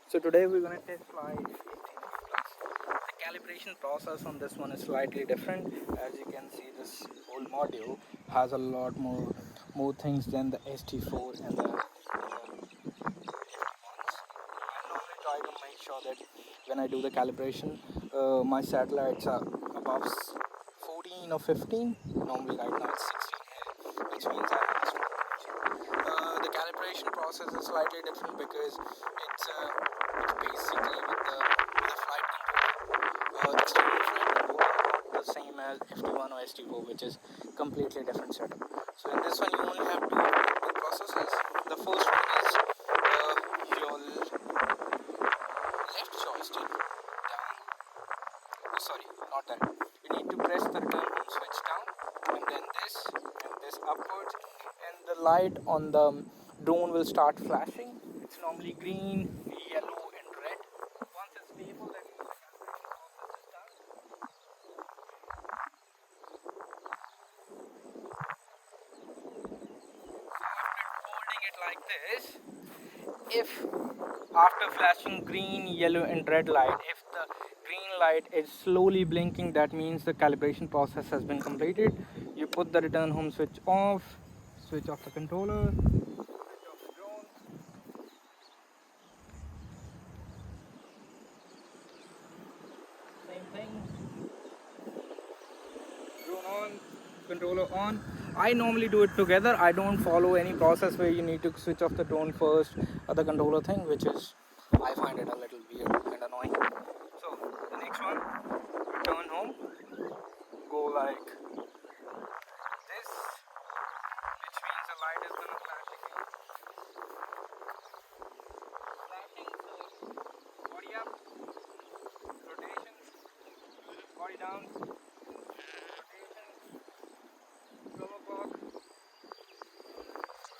So today we're going to test fly SD3 Plus. The calibration process on this one is slightly different. As you can see, this whole module has a lot more things than the SD4 and the FD1s. I normally try to make sure that when I do the calibration, my satellites are above 14 or 15. Normally right now it's 16 here, which means I have to the calibration process is slightly different because it's basically with the flight control, external flight control, not the same as FD1 or SD4, which is completely different setup. So in this one, you only have two processes. The first one is your left joystick down. Oh, sorry, not that. You need to press the return home switch down, and then this upwards, and the light on the drone will start flashing. It's normally green, yellow, and red. Once it's stable, that means the calibration process is done. So after holding it like this, if after flashing green, yellow, and red light, if the green light is slowly blinking, that means the calibration process has been completed. You put the return home switch off, switch off the controller, switch off the drone. Same thing. Drone on, controller on. I normally do it together. I don't follow any process where you need to switch off the drone first or the controller thing, which is, I find it a little weird and annoying. So the next one, return home, go like this, which means the light is gonna flash again. Flashing, so body up, rotation, body down, rotation, 12 o'clock,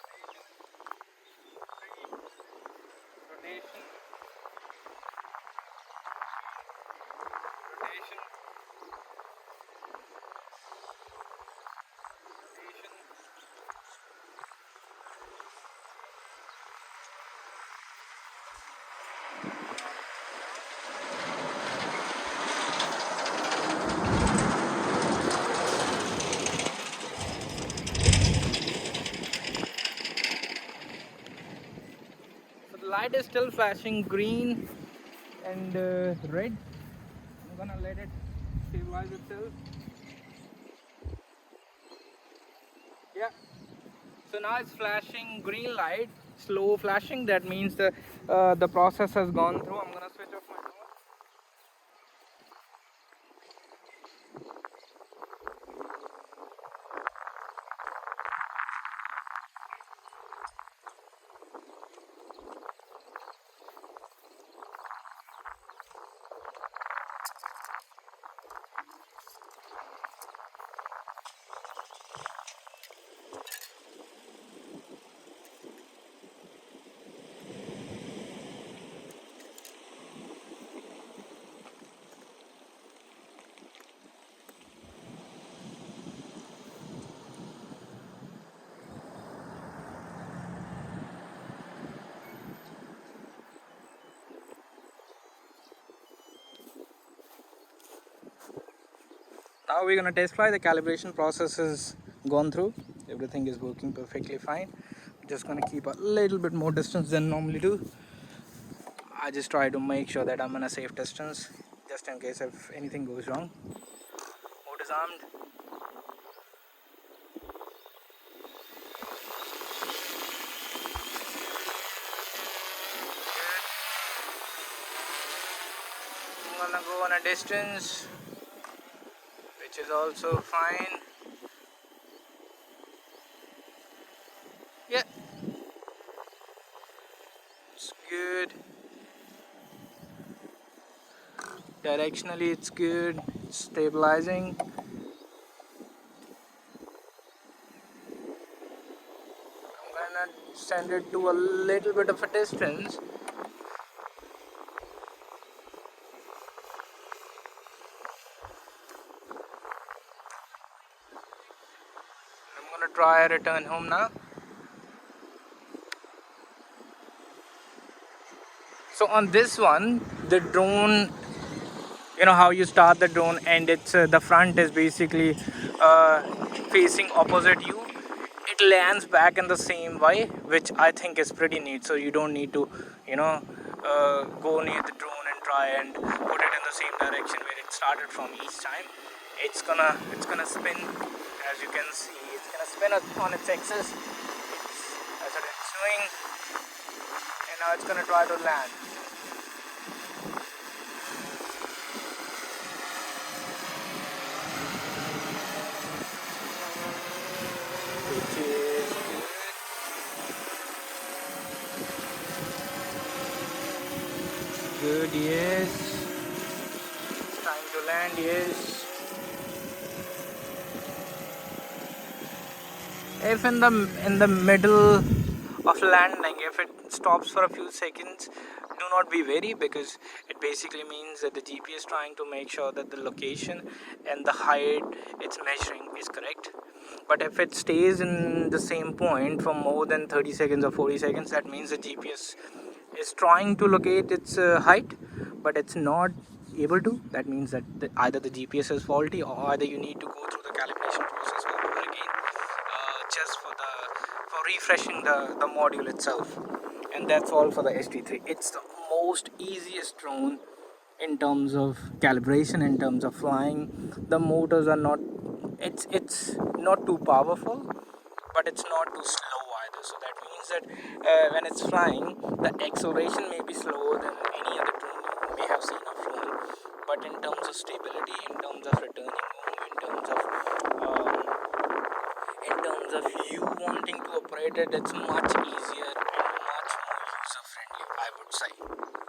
rotation, 3, rotation, rotation, rotation. So the light is still flashing green and red. I'm gonna let it stabilize itself. Yeah. So now it's flashing green light, slow flashing. That means the process has gone through. I'm gonna switch off my drone. Now we're gonna test fly. The calibration process is gone through. Everything is working perfectly fine. I'm just gonna keep a little bit more distance than normally do. I just try to make sure that I'm in a safe distance, just in case if anything goes wrong. Mode is armed. I'm gonna go on a distance, which is also fine. Yeah, it's good. Directionally it's good. It's stabilizing. I'm gonna send it to a little bit of a distance. I'm gonna try a return home now. So on this one, the drone, you know how you start the drone, and it's the front is basically uh, facing opposite you. It lands back in the same way, which I think is pretty neat. So you don't need to, you know, go near the drone and try and put it in the same direction where it started from each time. It's gonna spin, as you can see. It's gonna spin on its axis. That's what it's doing, and now it's gonna try to land. Which is good. Yes. It's time to land. Yes. If in the middle of landing, if it stops for a few seconds, do not be wary, because it basically means that the GPS is trying to make sure that the location and the height it's measuring is correct. But if it stays in the same point for more than 30 seconds or 40 seconds, that means the GPS is trying to locate its height, but it's not able to. That means that either the GPS is faulty, or either you need to go through the calibration process all over again, just for refreshing the module itself. And that's all for the SD3. It's the most easiest drone in terms of calibration, in terms of flying. The motors are not, it's not too powerful, but it's not too slow either. So that means that when it's flying, the acceleration may be slower than any other drone you may have seen of flown, but in terms of stability, in terms of returning home, in terms of you wanting to operate it, it's much easier and much more user friendly, I would say.